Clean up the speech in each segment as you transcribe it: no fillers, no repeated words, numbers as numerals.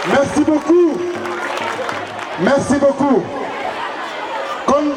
Merci beaucoup. Merci beaucoup. Comme...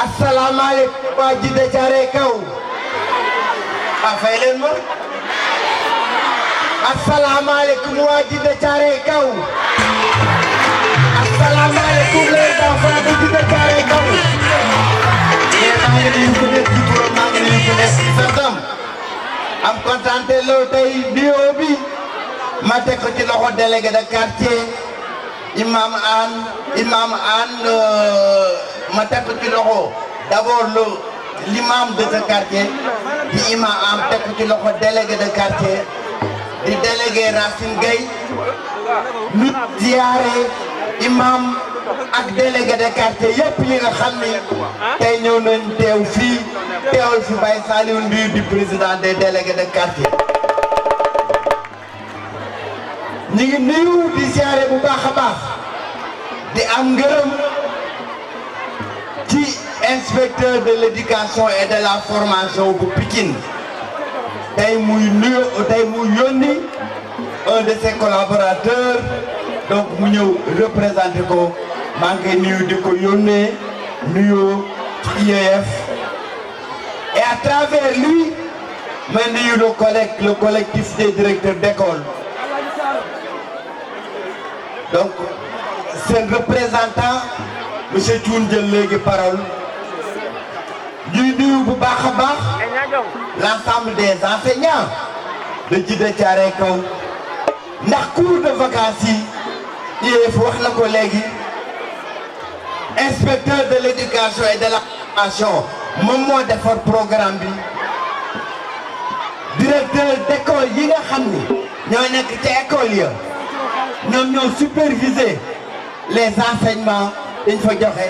asalaamaaleykum waa Djiddah Thiaroye Kaw a fay leen ma asalaamaaleykum waa Djiddah Thiaroye Kaw asalaamaaleykum les enfants de Djiddah Thiaroye Kaw maa ngi nuyu ku nekk ci turam maa ngi nuyu ku nekk ci santam am kontaan te loolu tey nuyoo bi ma teg ko ci loxo délégué de quartier imam Anne ma teg ko ci loxo d'abord l'imam de ce quartier di imam am teg ko ci loxo délégué de quartier di délégué Racine Gueye ñu ziyaare imam ak délégué de quartier yëpp yi nga xam ni tey ñëw nañ teew fii teewal fi Baye Saliou Ndour di président des délégués de quartier ñu ngi nuyu di ziyaare bu baax a baax di am ngërëm ci inspecteur de l'éducation et de la formation bu Pikine tey muy yónni un de ses collaborateurs donc mu ñëw représenté ko maa ngi nuyu di ko yónnee nuyoo ci IEF et à travers lui ma nuyu le collectif des directeurs d'école donc seen représentant monsieur Thioune jël léegi parole ñuy nuyu bu baax a baax l'ensemble des enseignants de Djiddah Thiaroye Kaw ndax cours de vacances yi IEF wax na ko léegi inspecteur de l'éducation et de la formation moom moo defar programme bi directeur d'école yi nga xam ni ñoo nekk ci école ya ñoom ñoo superviser les enseignements dañ fa joxe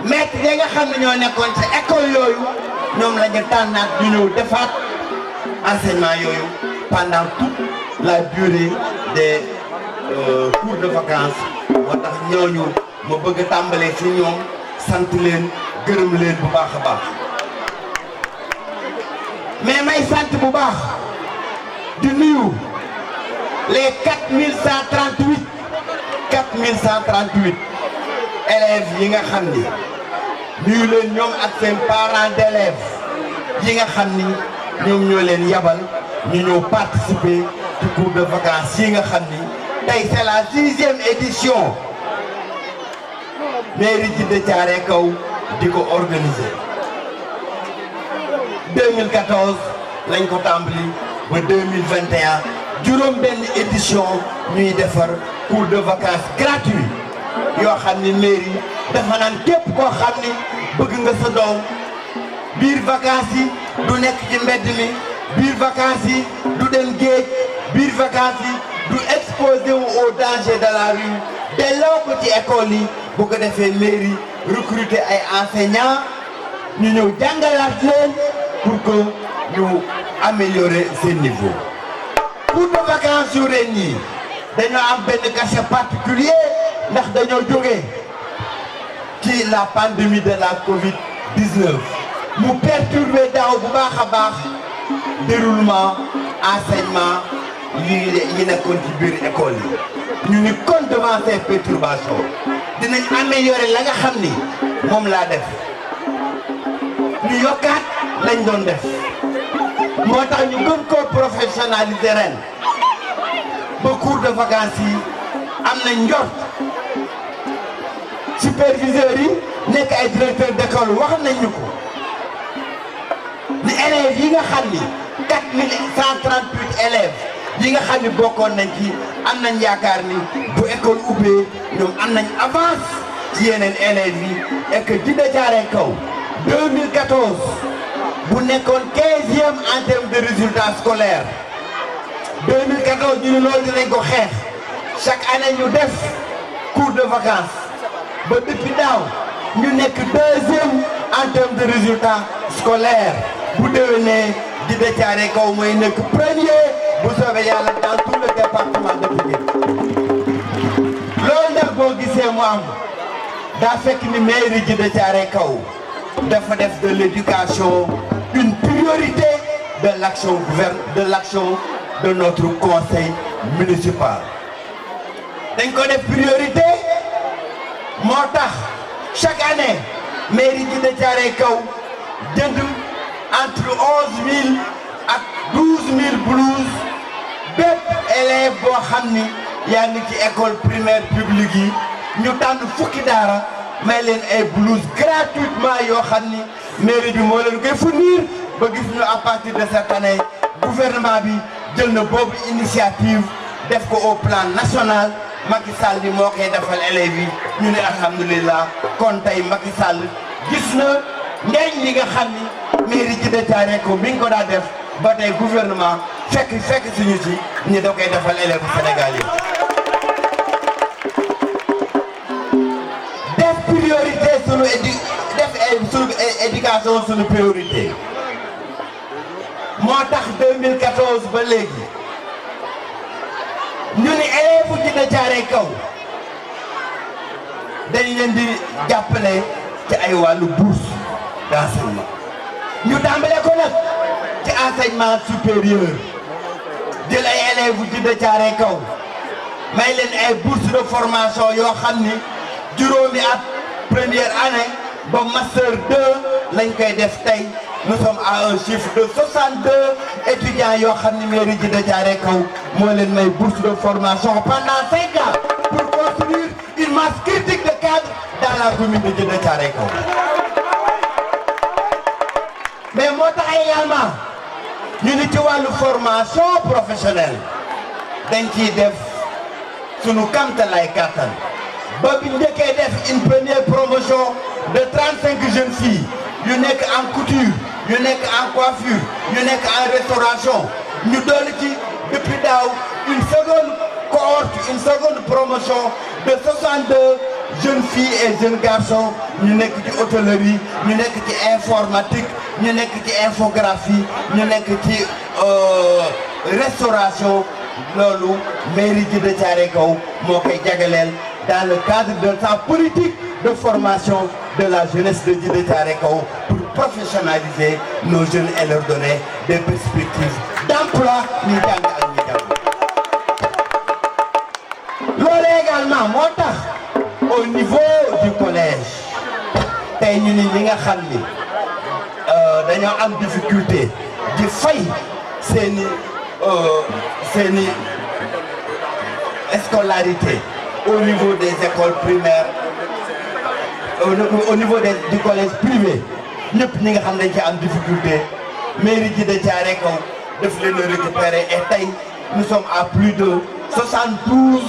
maître yi nga xam ne ñoo nekkoon ci école yooyu ñoom la ñu tànnaat ñu ñëw defaat enseignement yooyu pendant toute la durée des cours de vacances moo tax ñooñu ma bëgg a tàmbalee ci ñoom sant leen gërëm leen bu baax a baax mais may sant bu baax di nuyu les 4138 élèves yi nga xam ni nuyu leen ñoom ak seen parents d'élèves yi nga xam ni ñoom ñoo leen yabal ñu ñëw participer ci cours de vacances yi nga xam ni tey c'est la 6e édition mairie Djiddah Thiaroye Kaw di ko organiser 2014 lañ ko tàmbali ba 2021 juróom benn édition ñuy defar cours de vacances gratuit yoo xam ni mairie dafa naan képp koo xam ni bëgg nga sa doom biir vacances yi du nekk ci mbedd mi biir vacances yi du dem géej biir vacances yi du exposé wu au danger de la rue delloo ko ci école yi bu ko defee mairie recruter ay enseignants ñu ñëw jàngalaat leen pour que ñu améliorer seen niveau. cours de vacances yu ren yi dañoo am benn cachet particulier ndax dañoo jógee ci la pandémie de la Covid-19 mu perturber daaw bu baax a baax déroulement enseignement yi nekkoon ci biir école yi ñu ni kon devant ces perturbations dinañ améliorer la nga xam ni moom laa def ñu yokkaat lañ doon def moo tax ñu gën koo professionnaliser ren ba cours de vacances yi am na njort superviseurs yi nekk ay directeurs d'école wax nañ ñu ko ni élèves yi nga xam ni 4138 élèves yi nga xam ni bokkoon nañ ci am nañ yaakaar ni bu école ubbee ñoom am nañ avance ci yeneen élèves yi et que Djiddah Thiaroye Kaw 2014 bu nekkoon 15e en termes de résultats scolaires 2014 ñu ne loolu dinañ ko xeex chaque année ñu def cours de vacances ba depuis daaw ñu nekk 2e en termes de résultats scolaires bu déwénee Djiddah Thiaroye Kaw mooy nekk premier bu soobee yàlla dans tout le département de Pikine loolu nag boo gisee mu am daa fekk ni mairie Djiddah Thiaroye Kaw dafa def de l'éducation une priorité de l'action de notre conseil municipal dañ ko def priorité moo tax chaque année mairie Djiddah Thiaroye Kaw jënd entre 11000 ak 12000 blouses bépp élève boo xam ni yaa ngi ci école primaire publique yi ñu tànn fukki daara may leen ay blouses gratuitement yoo xam ni mairie bi moo leen koy fournir ba gis ñu à partir de cette année gouvernement bi jël na boobu initiative def ko au plan national Macky Sall bi moo koy defal élèves yi ñu ne alhamdulilah kon tey Macky Sall gis na njëriñ li nga xam ni mairie Djiddah Thiaroye Kaw mi ngi ko daa def ba tey gouvernement fekk suñu ci ñi da koy defal élèves Sénégal yi. def priorité sunu éducation sunu priorité moo tax 2014 ba léegi ñu ni élèves Djiddah Thiaroye Kaw dañ leen di jàppale ci ay wàllu bourse d'enseignement ñu tàmbale ko nag ci enseignement supérieur jël ay élèves Djiddah Thiaroye Kaw may leen ay bourse de formation yoo xam ni juróomi at première année ba master 2 lañ koy def tey nous sommes à un chiffre de 62 étudiants yoo xam ni mairie Djiddah Thiaroye Kaw moo leen may bourse de formation pendant 5 ans pour construire une masse critique de cadres dans la commune de Djiddah Thiaroye Kaw. mais moo tax également ñu ni ci wàllu formation professionnelle dañ ciy def sunu kamtalaay kàttan ba bi njëkkee def une première promotion de 35 jeunes filles yu nekk en couture yu nekk en coiffure yu nekk en restauration ñu doon ci depuis daaw une seconde cohorte une seconde promotion de 62 jeunes filles et jeunes garçons ñu nekk ci hôtellerie ñu nekk ci informatique ñu nekk ci infographie ñu nekk ci restauration loolu mairie ji de Thiaroye Kaw moo koy jagleel dans le cadre de sa politique de formation de la jeunesse de Djiddah Thiaroye Kaw pour professionnaliser nos jeunes et leur donner des perspectives d'emploi ñu jàng ak ñu jàng loolu également moo tax au niveau du collège tey ñu ni ñi nga xam ni dañoo am difficulté di fay seeni scolarité au niveau des écoles primaires au niveau du collège privé ñëpp ñi nga xam dañ ci am difficulté mairie Djiddah Thiaroye Kaw daf leen a récupérer et tey nous sommes à plus de 72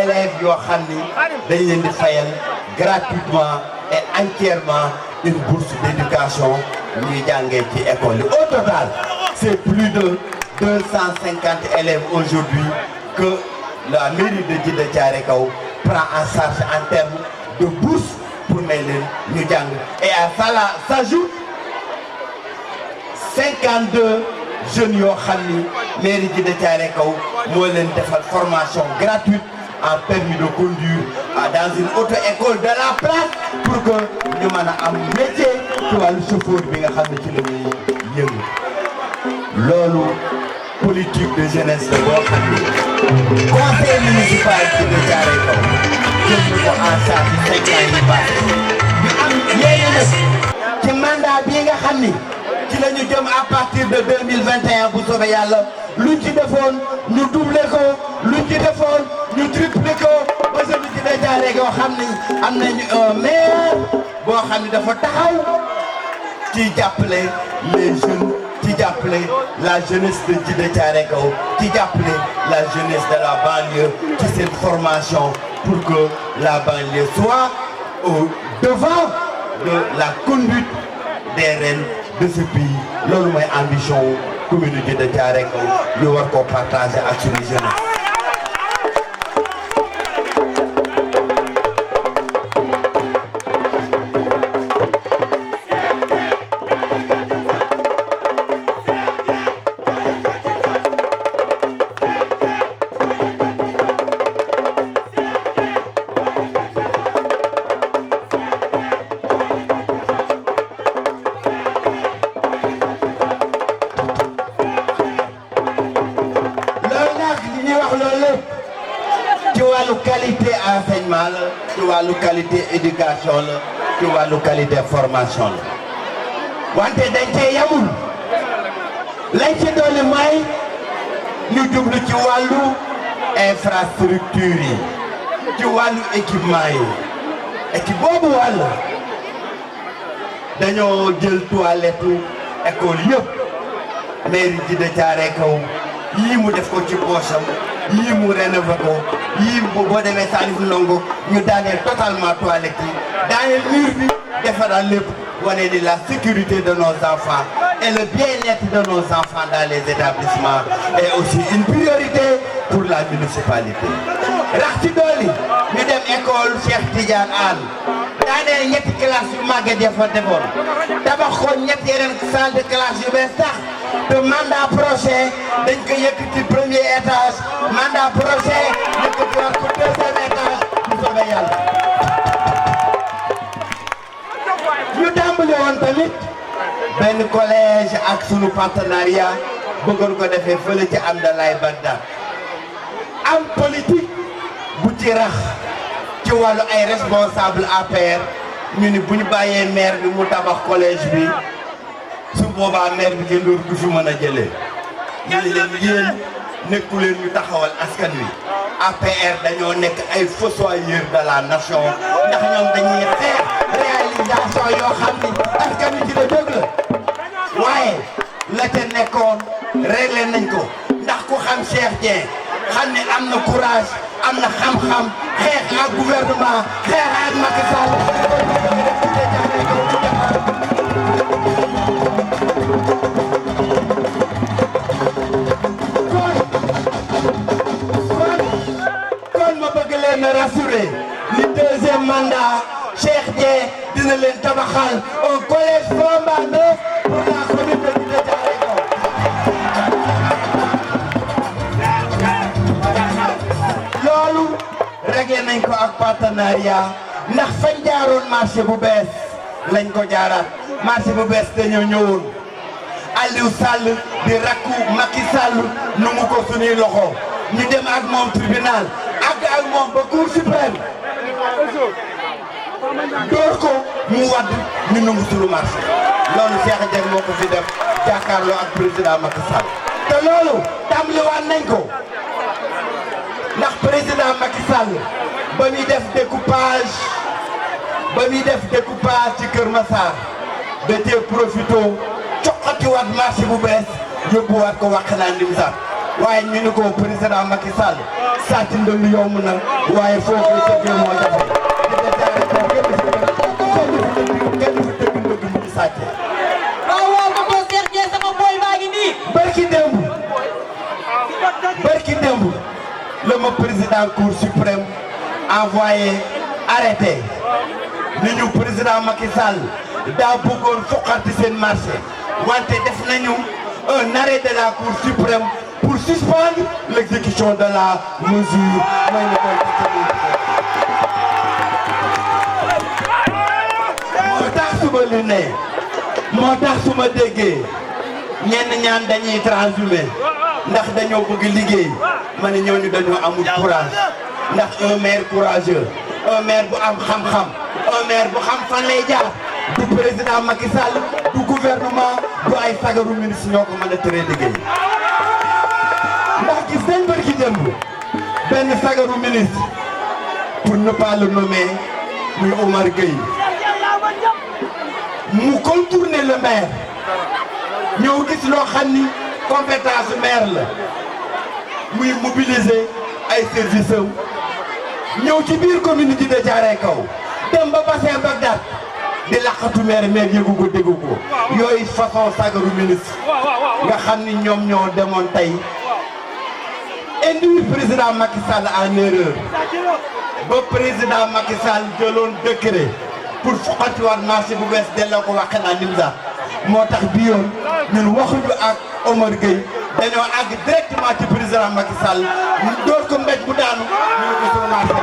élèves yoo xam ni dañ leen di fayal gratuitement et entièrement une bourse d'éducation ñuy jàngee ci école yi. Au total c'est plus de 250 élèves aujourd'hui que la mairie de Djiddah Thiaroye Kaw prend en charge en termes de bourse pour may leen ñu jàng et à cela s'ajoute 52 jeunes yoo xam ni mairie Djiddah Thiaroye Kaw moo leen defal formation gratuite en permis de conduire dans une auto-école de la place pour que ñu mën a am métier ci wàllu chauffeur bi nga xam ne ci la ñuy yëngu loolu politique de jeunesse la boo xam ni conseil municipal Djiddah Thiaroye Kaw jël na ko en charge 5 ans yi passé ñu am yéene nag ci mandat bii nga xam ni ci la ñu jëm à partir de 2021 bu soobee yàlla luñ ci defoon ñu doublé ko luñ ci defoon ñu triplé ko ba sa lu Djiddah Thiaroye Kaw xam ni am nañu un maire boo xam ni dafa taxaw ci jàppale les jeunes ci jàppale la jeunesse de Djiddah Thiaroye Kaw ci jàppale la jeunesse de la banlieue ci cette formation pour que la banlieue soit au devant de la conduite des rênes de ce pays loolu mooy ambition commune Djiddah Thiaroye Kaw ñu war koo partager ak suñu jeunesse. ci wàllu qualité enseignement la ci wàllu qualité éducation la ci wàllu qualité formation la wante dañ cee yamul lañ ci dolli mooy ñu jublu ci wàllu infrastructure yi ci wàllu équipement yi et ci boobu wàll dañoo jël toilette école yëpp mairie Djiddah Thiaroye Kaw yii mu def ko ci poosam yii mu rénové ko yii boo demee Salif Ndongo ñu daaneel totalement toilette yi daaneel mur bi defaral lépp wane ni la sécurité de nos enfants et le bien-être de nos enfants dans les établissements est aussi une priorité pour la municipalité. rax ci dolli ñu dem école Cheikh Tidiane Anne daaneel ñetti classe yu màgget ya fa defoon tabax ko ñetti yeneen salle de classe yu bees tax te mandat prochain dañ ko yëkkati premier étage mandat prochain yëkkati waat ko deuxième étage bu soobee yàlla. ñu tàmbali woon tamit benn collège ak sunu partenariat bëggoon ko defee fële ci Amdalaay Bagdad am politique bu ci rax ci wàllu ay responsable APR ñu ni bu ñu bàyyee maire bi mu tabax collège bi su boobaa maire bi kenn dootu fi mën a jëlee ñu ne leen yéen nekku leen ñu taxawal askan wi APR dañoo nekk ay fossoyeurs de la nation ndax ñoom dañuy xeex réalisation yoo xam ni askan wi ci la jóg la waaye la ca nekkoon réglé nañ ko ndax ku xam Cheikh Dieng xam ne am na courage am na xam-xam xeex ak gouvernement xeex ak Macky Sall kon ma bëgg leen a rassurer ni deuxième dina leen tabaxal un collège flambant neuf pour la commune de Djiddah Thiaroye Kao. loolu réglé nañ ko ak partenariat ndax fañ jaaroon marché bu bees lañ ko jaaraat marché bu bees dañoo ñëwoon Aliou Sall di rakku Macky Sall nu mu ko suñuy loxo ñu dem ak moom tribunal ak moom ba cour suprême door ko mu wadd ñu nangu suñu marché loolu Cheikh Dieng moo ko fi def jàkkaarloo ak président Macky Sall te loolu tàmbaliwaat nañ ko ndax président Macky Sall ba muy def découpage ci Kër Massar da cee profité coqatiwaat marché bu bees yóbbuwaat ko Wakhinane Nimzatt waaye ñu ni ko président Macky Sall sàcc ndënd yomb na waaye foo koy tëggee moo jafe Djiddah Thiaroye Kao kenn fi tëgg ndënd mu ngi sàccee. waaw ma ko Cheikh Dieng sama boy baa ngi nii. barki démb la ma président cour suprême envoyé arrêté ni ñu président Macky Sall daa bëggoon foqati seen marché wante def nañu un arrêt de la cour suprême pour suspendre l'exécution de la mesure. moo tax su ma déggee ñenn ñaan dañuy transhumé ndax dañoo bëgg liggéey ma ne ñooñu dañoo amul courage ndax un maire courageux un maire bu am xam-xam un maire bu xam fan lay jaar du président Macky Sall du gouvernement du ay sagaru ministre ñoo ko mën a tere liggéey ndax gis nañ barki démb benn sagaru ministre pour ne pas le nommer muy Omar Gueye mu contourner le maire ñëw gis loo xam ni compétence maire la muy mobiliser ay services am ñëw ci biir commune Djiddah Thiaroye Kao dem ba bassin Bagdad di laqatu maire yëgu ko déggu ko yooyu façon sagaru ministre nga xam ni ñoom ñoo demoon tey induire président Macky Sall en erreur ba président Macky Sall jëloon décret pour foqatiwaat marché bu bees delloo ko Wakhinane Nimzatt moo tax bi yoon ñun waxuñu ak Omar Gueye dañoo àgg directement ci président Macky Sall ñu door ko mbéj bu daanu ñu ko suñu marché.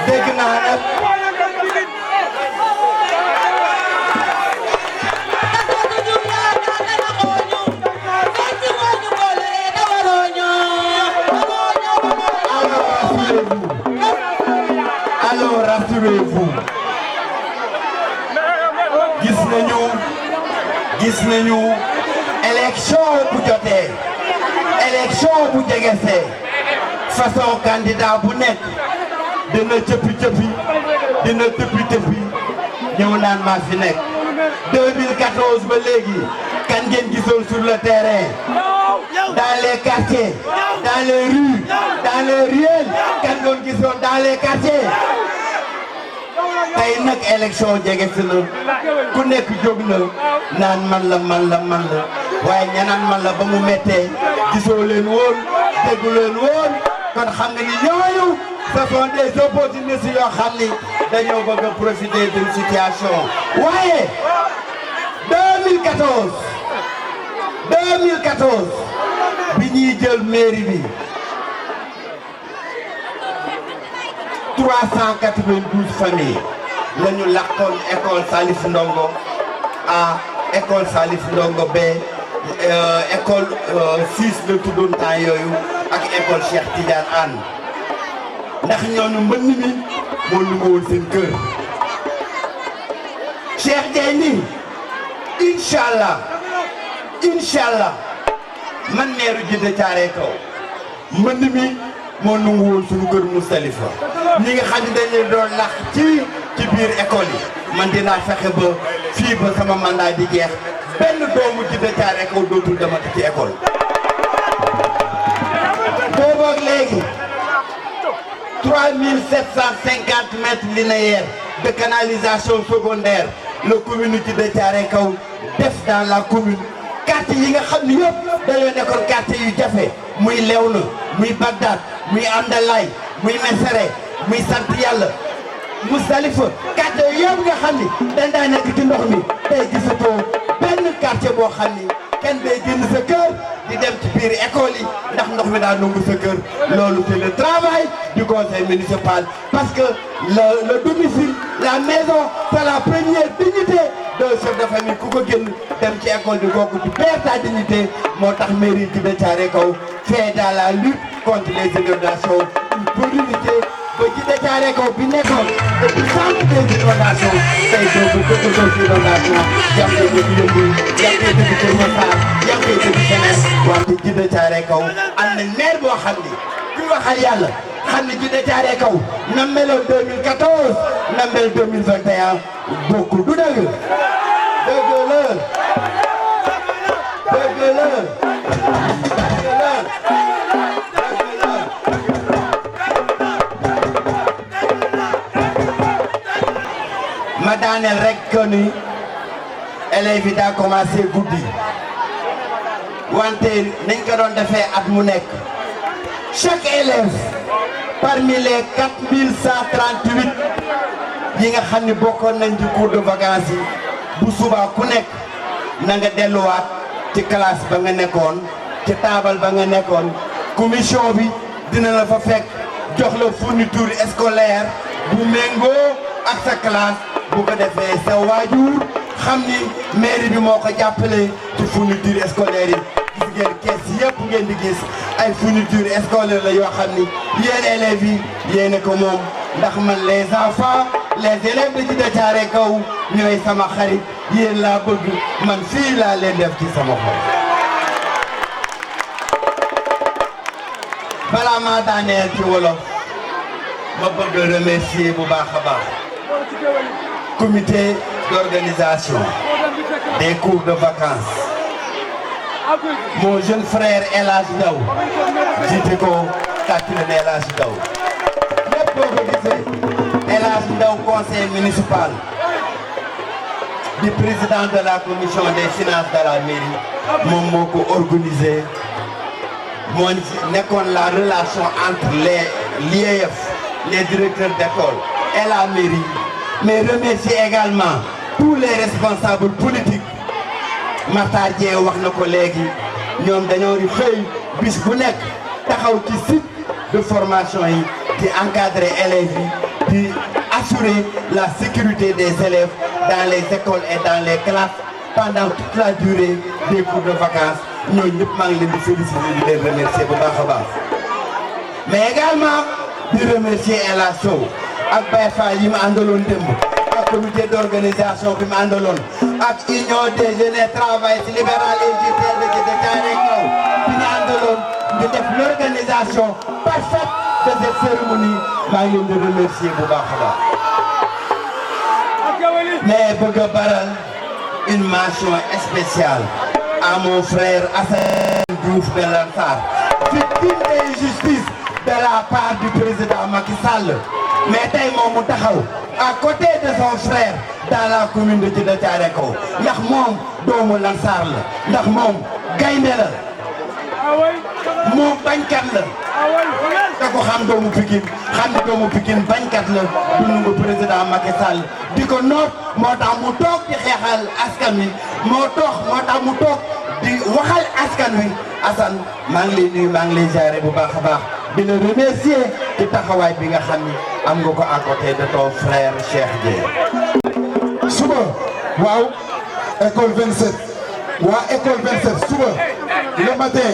dégg naa nag alors rassurez-vous gis nañu élection bu jotee élection bu jegesee façon candidat bu nekk dina cëppi dina tëppi ñëw naan maa fi nekk 2014 ba léegi kan ngeen gisoon sur le terrain dans les quartiers dans les rues dans les ruelles kan ngeen gisoon dans les quartiers tey nag élection jege si na ku nekk jóg na naan man la waaye ñanaan man la ba mu méttee gisoo leen woon déggu leen woon kon xam nga ni ñooñu ce sont des opportunistes yoo xam ni dañoo bëgg a profiter d'une situation waaye 2014 bi ñuy jël mairie bi 392 familles la ñu làkkoon école Salif Ndongo A école Salif Ndongo B école 6 la tuddoon temps yooyu ak école Cheikh Tidiane Anne ndax ñooñu mbënn mi moo lu woon seen kër Cheikh Dieng nii incha allah man meeru Djiddah Thiaroye Kao mbënn mi moo nangu woon suñu kër Moustalifa ñi nga xam ne dañuy doon lax ci biir école yi man dinaa fexe ba fii ba sama mandat di jeex benn doomu Djiddah Thiaroye Kao dootul demati ci école. boobu ak léegi 3750 mètres linéaires de canalisation secondaire la commune Djiddah Thiaroye Kao def dans la commune. quartier yi nga xam ni yëpp dañoo nekkoon quartier yu jafe muy Léona muy Bagdad muy Amdalaay muy Mesere muy sant yàlla Mousdalifa quartier yëpp nga xam ni dañ daa nekk ci ndox mi tey gisatoo benn quartier boo xam ni kenn day génn sa kër di dem ci biir école yi ndax ndox mi daa nangu sa kër loolu c'est le travail du conseil municipal parce que le domicile la maison c'est la première dignité d'un chef de famille ku ko génn dem ci école di kooku tu perds ta dignité moo tax mairie Djidah Thiaroye Kao fait dans la lutte contre les inondations une priorité ba Djidah Thiaroye Kao bi nekkoon depuis centre des inondations tey doo ko dëgg inondation yaa ngi koy dëgg Yëmbul yaa ngi koy dëgg Kër Massar yaa ngi koy dëgg feneen wante Djidah Thiaroye Kao am na maire boo xam ni kuy waxal yàlla xam ni Djidah Thiaroye Kao na meloon 2014 na mel 2021 bokkul du dëgg dëgg la dëgg la ma daaneel rek que ni élèves yi daa commencé guddi wante niñ ko doon defee at mu nekk chaque élève parmi les 4138 yi nga xam ni bokkoon nañ ci cours de vacances yi bu subaa ku nekk na nga delluwaat ci classe ba nga nekkoon ci taabal ba nga nekkoon commission bi dina la fa fekk jox la fourniture scolaire bu méngoo ak sa classe bu ko defee sa waajur xam ni mairie bi moo ko jàppale ci fourniture scolaire yi gis ngeen kees yëpp ngeen di gis ay fourniture scolaire la yoo xam ni yéen élèves yi yéen ko moom ndax man les enfants les élèves de Djidah Thiaroye Kao ñooy sama xarit yéen laa bëgg man fii laa leen def ci sama xol. balaa maa daaneel ci wolof ma bëgg remercier bu baax a baax comité d'organisation des cours de vacances mon jeune frère El Hadj Ndaw jiite ko kàttanu El Hadj Ndaw lépp boo ko gisee El Hadj Ndaw conseil municipal du président de la commission des finances de la mairie moom moo ko organisé moo nekkoon la relation entre l'IEF les directeurs d'école et la mairie mais remercier également tous les responsables politiques Matar Dieng wax na ko léegi ñoom dañoo di xëy bis bu nekk taxaw ci site de formation yi di encadrer élèves yi di assurer la sécurité des élèves dans les écoles et dans les classes pendant toute la durée des cours de vacances ñooñu ñëpp maa ngi leen di féliciter di leen remercier bu baax a baax mais également di remercier El Hadj Sow ak Baye Fall yi ma àndaloon démb ak comité d'organisation bi ma àndaloon ak union des jeunes travail libéral et JTL de Djidah Thiaroye Kao bi ñu àndaloon di def l'organisation parfaite de cette cérémonie maa ngi leen di remercier bu baax a baax mais bëgg a baral une mention spéciale à mon frère Assane Diouf de Lansar victime d'injustice de la part du président Macky Sall mais tey moom mu taxaw à côté de son frère dans la commune de Djidah Thiaroye Kao ndax moom doomu Lansar la ndax moom gaynde la moom bañkat la da ko xam doomu Pikine xam ni doomu Pikine bañkat la du nangu président Macky Sall di ko noot moo tax mu toog di xeexal askan wi moo tax mu toog di waxal askan wi Assane maa ngi lay nuyu maa ngi lay jaare bu baax a baax di la remercier ci taxawaay bi nga xam ni am nga ko à côté de ton frère Cheikh Dieng. suba waaw école 27 waa école 27 suba le matin